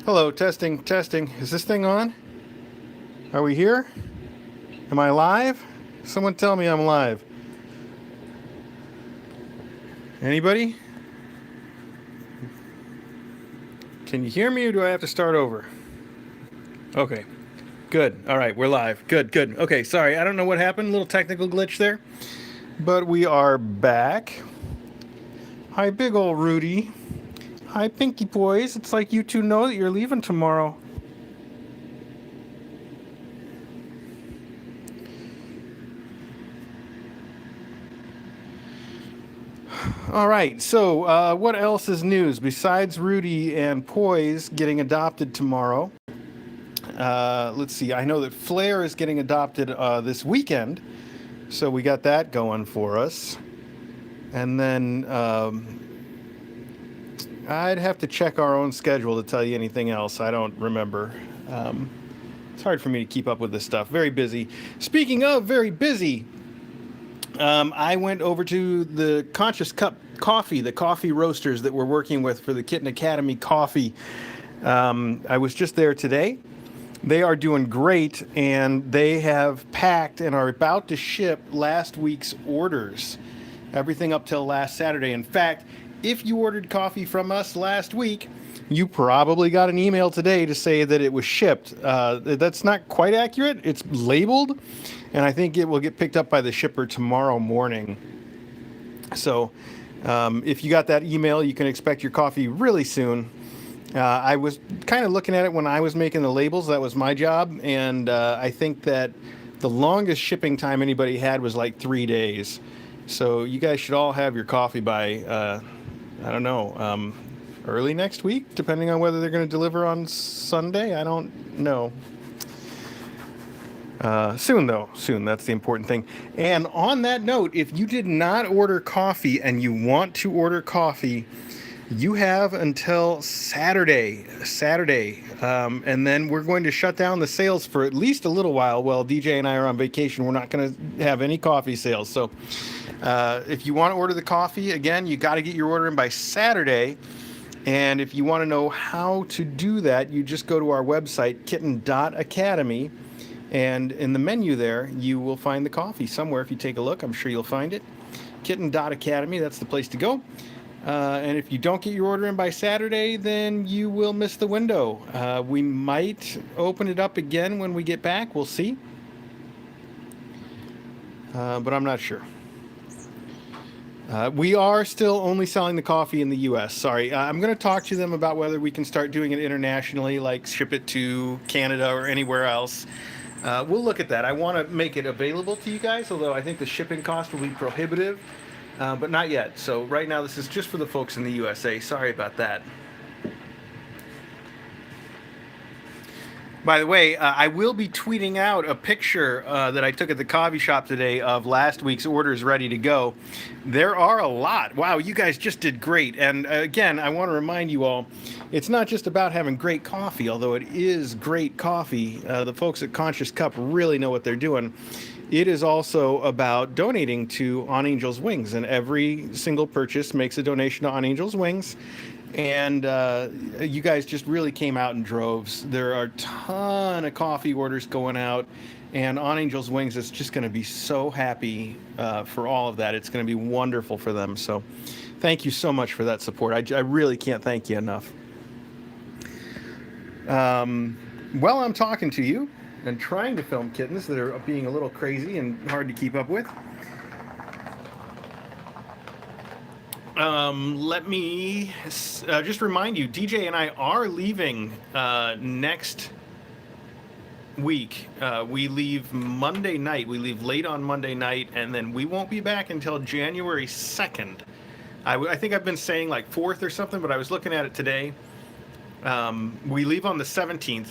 Hello, testing, testing. Is this thing on? Are we here? Am I live? Someone tell me I'm live. Anybody? Can you hear me or do I have to start over? Okay. Good. All right, we're live. Good, good. Okay, sorry. I don't know what happened. A little technical glitch there. But we are back. Hi, big ol' Rudy. Hi, Pinky Boys. It's like you two know that you're leaving tomorrow. All right, so what else is news besides Rudy and Poise getting adopted tomorrow? Let's see. I know that Flair is getting adopted this weekend, so we got that going for us. And then I'd have to check our own schedule to tell you anything else. I don't remember. It's hard for me to keep up with this stuff. Very busy. Speaking of very busy, I went over to the Conscious Cup Coffee, the coffee roasters that we're working with for the Kitten Academy coffee. I was just there today. They are doing great, and they have packed and are about to ship last week's orders. Everything up till last Saturday. In fact, if you ordered coffee from us last week, you probably got an email today to say that it was shipped. That's not quite accurate. It's labeled, and I think it will get picked up by the shipper tomorrow morning. So if you got that email, you can expect your coffee really soon. I was kind of looking at it when I was making the labels. That was my job, and I think that the longest shipping time anybody had was like 3 days. So you guys should all have your coffee by, I don't know, early next week, depending on whether they're going to deliver on Sunday. I don't know. Soon, though. Soon. That's the important thing. And on that note, if you did not order coffee and you want to order coffee, you have until Saturday, and then we're going to shut down the sales for at least a little while. While DJ and I are on vacation, we're not going to have any coffee sales. So if you want to order the coffee, again, you got to get your order in by Saturday. And if you want to know how to do that, you just go to our website, kitten.academy, and in the menu there, you will find the coffee somewhere. If you take a look, I'm sure you'll find it. Kitten.academy, that's the place to go. And if you don't get your order in by Saturday, then you will miss the window. We might open it up again when we get back. We'll see. But I'm not sure. We are still only selling the coffee in the U.S. Sorry. I'm going to talk to them about whether we can start doing it internationally, like ship it to Canada or anywhere else. We'll look at that. I want to make it available to you guys, although I think the shipping cost will be prohibitive. But not yet. So right now this is just for the folks in the USA. Sorry about that. By the way, I will be tweeting out a picture that I took at the coffee shop today of last week's orders ready to go. There are a lot. Wow, you guys just did great. And again, I want to remind you all, it's not just about having great coffee, although it is great coffee. The folks at Conscious Cup really know what they're doing. It is also about donating to On Angel's Wings, and every single purchase makes a donation to On Angel's Wings. And you guys just really came out in droves. There are a ton of coffee orders going out, and On Angel's Wings is just going to be so happy for all of that. It's going to be wonderful for them. So thank you so much for that support. I really can't thank you enough. While I'm talking to you and trying to film kittens that are being a little crazy and hard to keep up with, let me just remind you, DJ and I are leaving next week. We leave Monday night. We leave late on Monday night, and then we won't be back until January 2nd. I think I've been saying like 4th or something, but I was looking at it today. We leave on the 17th.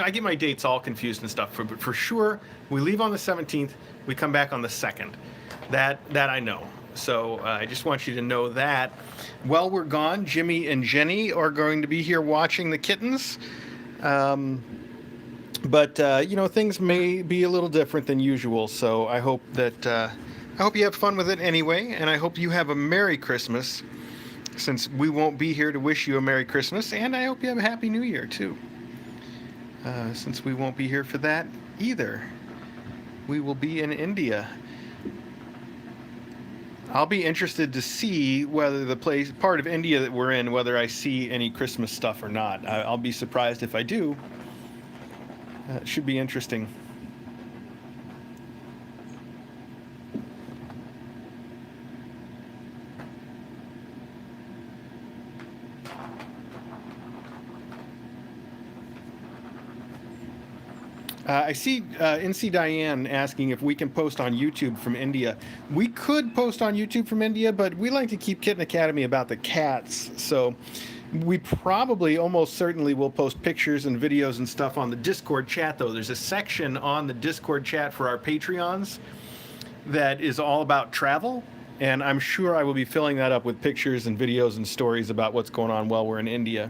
I get my dates all confused and stuff, but for sure, we leave on the 17th. We come back on the 2nd. That I know. So I just want you to know that. While we're gone, Jimmy and Jenny are going to be here watching the kittens. But things may be a little different than usual. So I hope that I hope you have fun with it anyway, and I hope you have a Merry Christmas. since we won't be here to wish you a Merry Christmas, and I hope you have a Happy New Year too. Since we won't be here for that either, we will be in India. I'll be interested to see whether the part of India that we're in, whether I see any Christmas stuff or not. I'll be surprised if I do. It should be interesting. I see NC Diane asking if we can post on YouTube from India. We could post on YouTube from India, but we like to keep Kitten Academy about the cats. So we probably, almost certainly, will post pictures and videos and stuff on the Discord chat, though. There's a section on the Discord chat for our Patreons that is all about travel. And I'm sure I will be filling that up with pictures and videos and stories about what's going on while we're in India.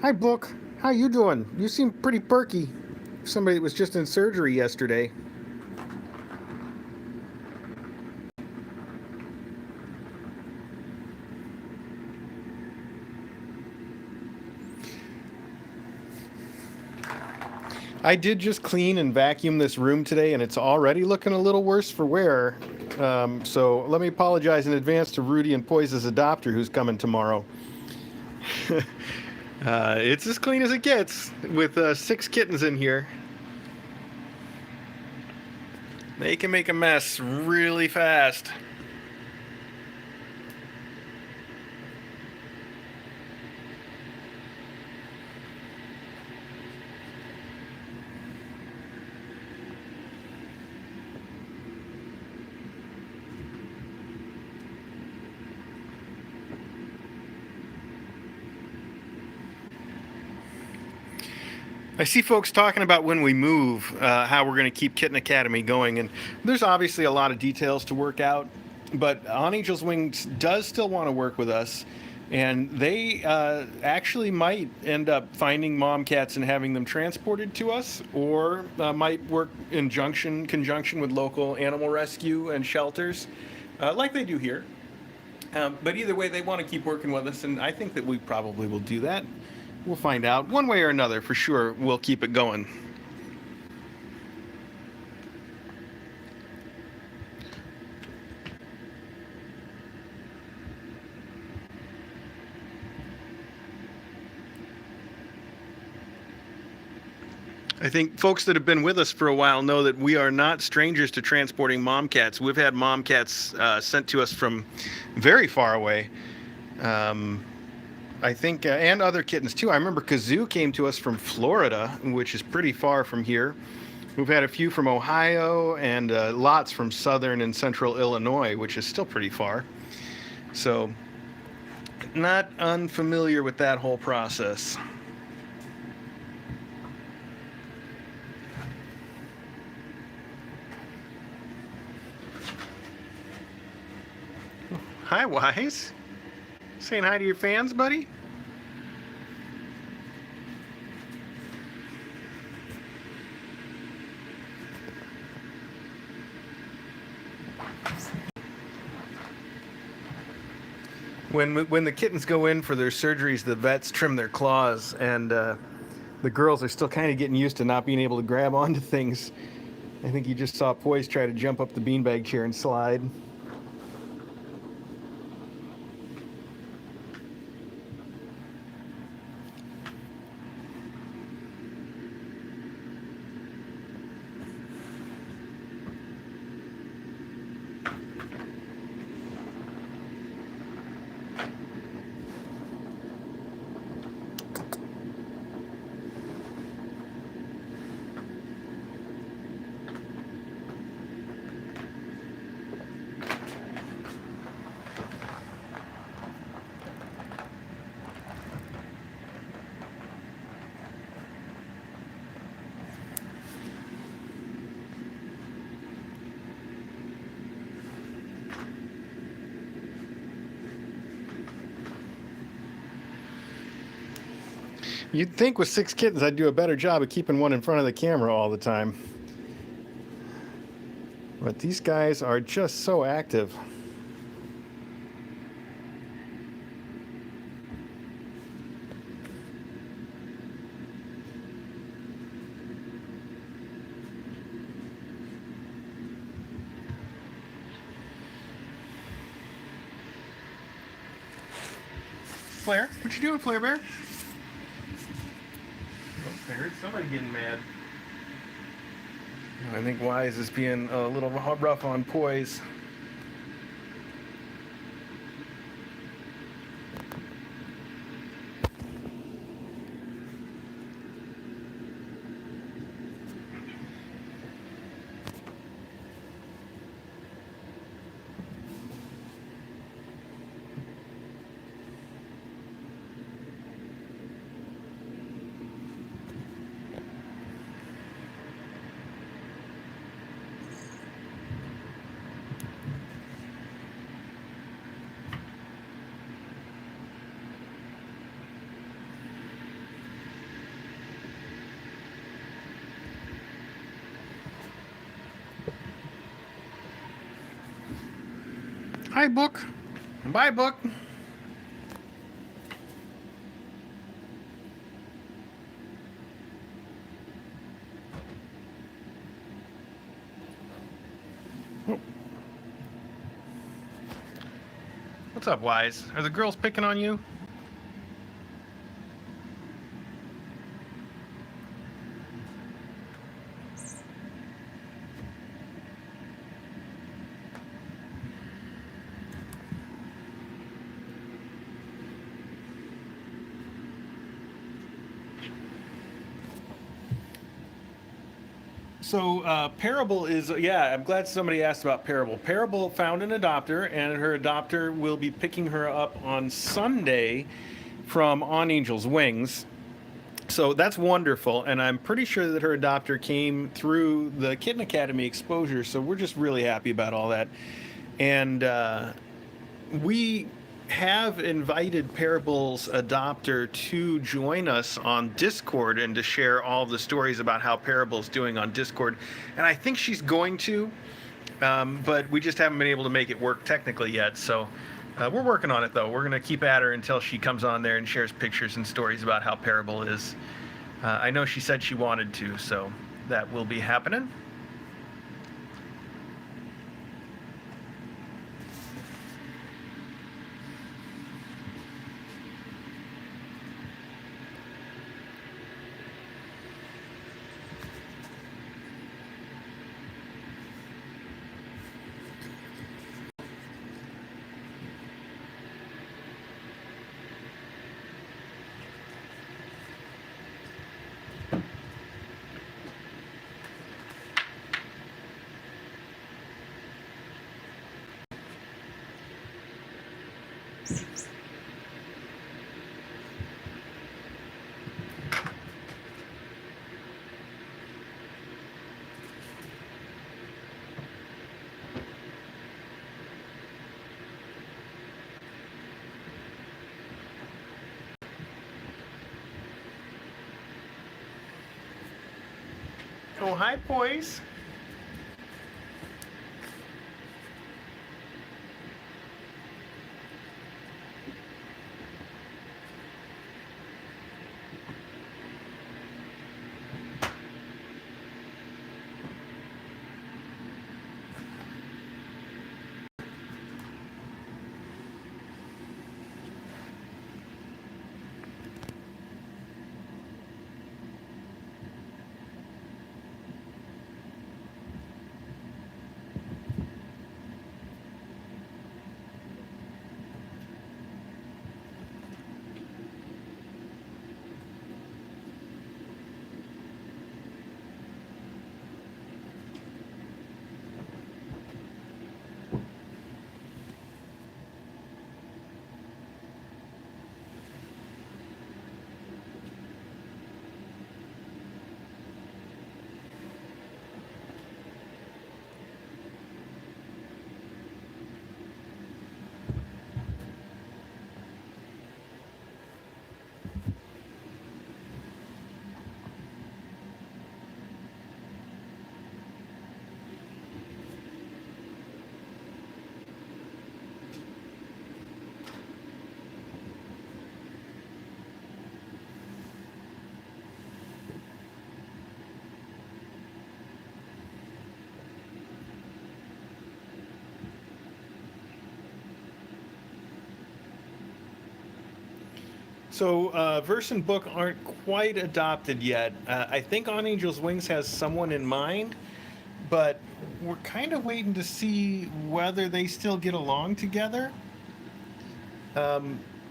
Hi, Book. How you doing? You seem pretty perky. Somebody that was just in surgery yesterday. I did just clean and vacuum this room today, and it's already looking a little worse for wear. So let me apologize in advance to Rudy and Poise's adopter who's coming tomorrow. It's as clean as it gets with 6 kittens in here. They can make a mess really fast. I see folks talking about when we move, how we're going to keep Kitten Academy going, and there's obviously a lot of details to work out, but On Angel's Wings does still want to work with us, and they actually might end up finding mom cats and having them transported to us, or might work in conjunction with local animal rescue and shelters, like they do here. But either way, they want to keep working with us, and I think that we probably will do that. We'll find out. One way or another, for sure, we'll keep it going. I think folks that have been with us for a while know that we are not strangers to transporting mom cats. We've had mom cats sent to us from very far away. I think, and other kittens too. I remember Kazoo came to us from Florida, which is pretty far from here. We've had a few from Ohio and lots from southern and central Illinois, which is still pretty far. So, not unfamiliar with that whole process. Hi, Wise. Saying hi to your fans, buddy? When the kittens go in for their surgeries, the vets trim their claws, and the girls are still kind of getting used to not being able to grab onto things. I think you just saw Poise try to jump up the beanbag chair and slide. You'd think with 6 kittens I'd do a better job of keeping one in front of the camera all the time. But these guys are just so active. Flair, what you doing, Flair Bear? I heard somebody getting mad. I think Wise is being a little rough on poise. Hi, Book. Bye, Book. What's up, Wise? Are the girls picking on you? So Parable is, yeah, I'm glad somebody asked about Parable. Parable found an adopter, and her adopter will be picking her up on Sunday from On Angel's Wings. So that's wonderful, and I'm pretty sure that her adopter came through the Kitten Academy exposure, so we're just really happy about all that. And we have invited Parable's adopter to join us on Discord and to share all the stories about how Parable's doing on Discord. And I think she's going to, but we just haven't been able to make it work technically yet. So we're working on it, though. We're going to keep at her until she comes on there and shares pictures and stories about how Parable is. I know she said she wanted to, so that will be happening. Oh, hi, boys. So verse and book aren't quite adopted yet. I think On Angel's Wings has someone in mind, but we're kind of waiting to see whether they still get along together.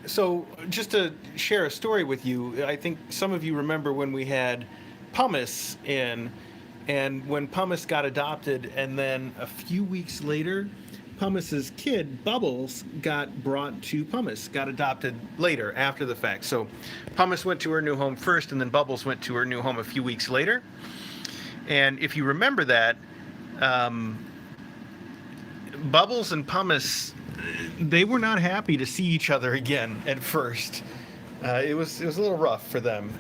So just to share a story with you, I think some of you remember when we had Pumice in, and when Pumice got adopted, and then a few weeks later, Pumice's kid Bubbles got brought to Pumice, got adopted later after the fact. So Pumice went to her new home first, and then Bubbles went to her new home a few weeks later. And if you remember that, um, Bubbles and Pumice, they were not happy to see each other again at first. It was a little rough for them,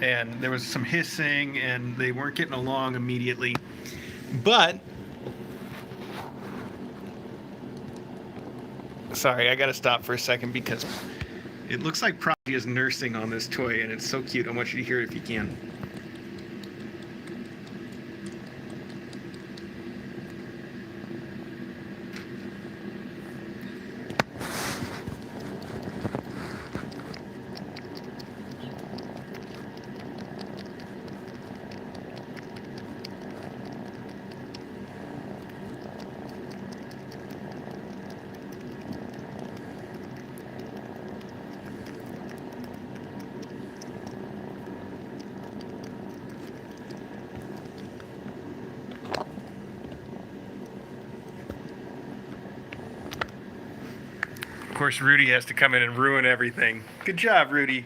and there was some hissing, and they weren't getting along immediately. But sorry, I got to stop for a second because it looks like Prodigy is nursing on this toy, and it's so cute. I want you to hear it if you can. Of course, Rudy has to come in and ruin everything. Good job, Rudy.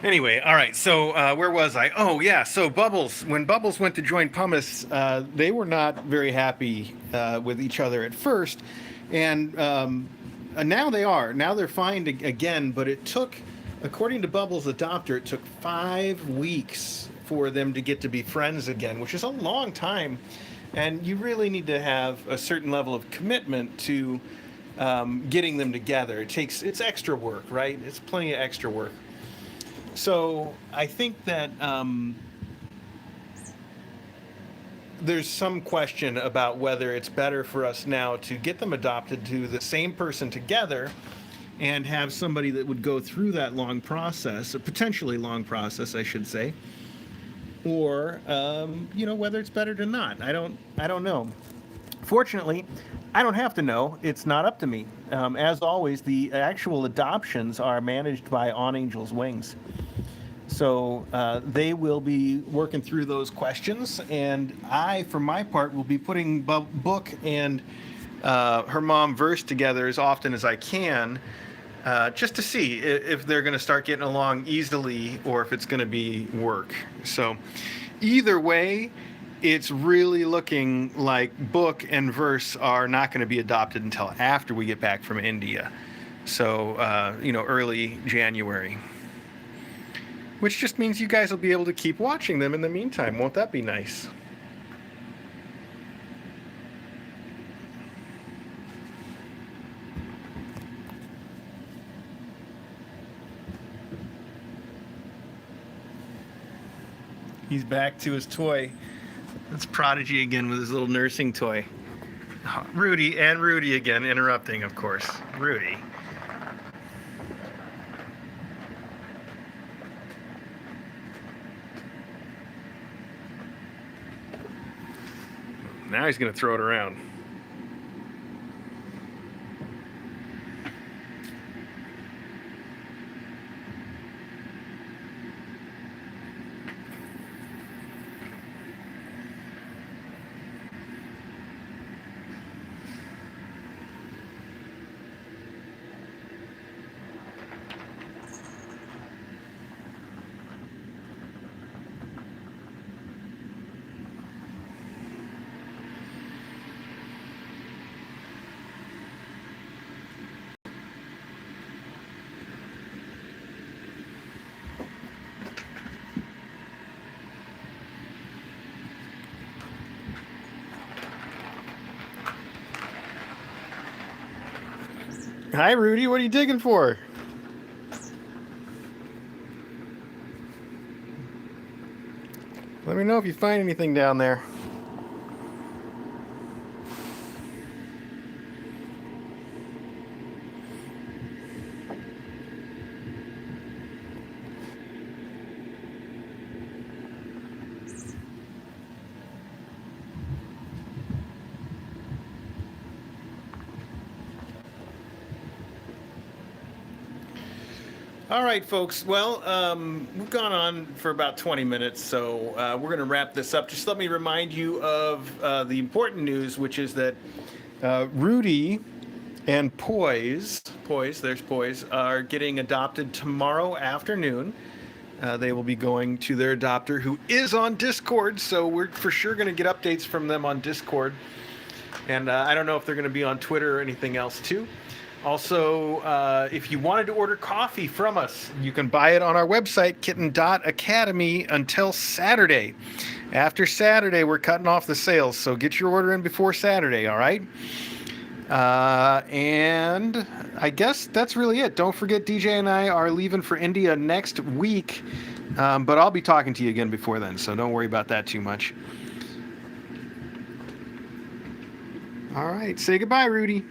Anyway, all right. So where was I? Oh, yeah. So Bubbles, when Bubbles went to join Pumice, they were not very happy with each other at first, and now they are. Now they're fine again. But it took, according to Bubbles' adopter, it took 5 weeks for them to get to be friends again, which is a long time. And you really need to have a certain level of commitment to getting them together. It's extra work, right? It's plenty of extra work. So I think that there's some question about whether it's better for us now to get them adopted to the same person together and have somebody that would go through that long process, a potentially long process, I should say, or whether it's better to not. I don't know. Fortunately, I don't have to know. It's not up to me. As always, the actual adoptions are managed by On Angel's Wings. So they will be working through those questions, and I, for my part, will be putting Book and her mom Verse together as often as I can, just to see if they're going to start getting along easily or if it's going to be work. So either way, it's really looking like Book and Verse are not going to be adopted until after we get back from India. So, early January. Which just means you guys will be able to keep watching them in the meantime. Won't that be nice? He's back to his toy. That's Prodigy again with his little nursing toy. Rudy again, interrupting, of course. Rudy. Now he's going to throw it around. Hi, Rudy. What are you digging for? Let me know if you find anything down there. All right, folks. Well, we've gone on for about 20 minutes, so we're going to wrap this up. Just let me remind you of the important news, which is that Rudy and there's Poise, are getting adopted tomorrow afternoon. They will be going to their adopter, who is on Discord, so we're for sure going to get updates from them on Discord. And I don't know if they're going to be on Twitter or anything else, too. Also, if you wanted to order coffee from us, you can buy it on our website, kitten.academy, until Saturday. After Saturday, we're cutting off the sales, so get your order in before Saturday, all right? And I guess that's really it. Don't forget, DJ and I are leaving for India next week, but I'll be talking to you again before then, so don't worry about that too much. All right, say goodbye, Rudy.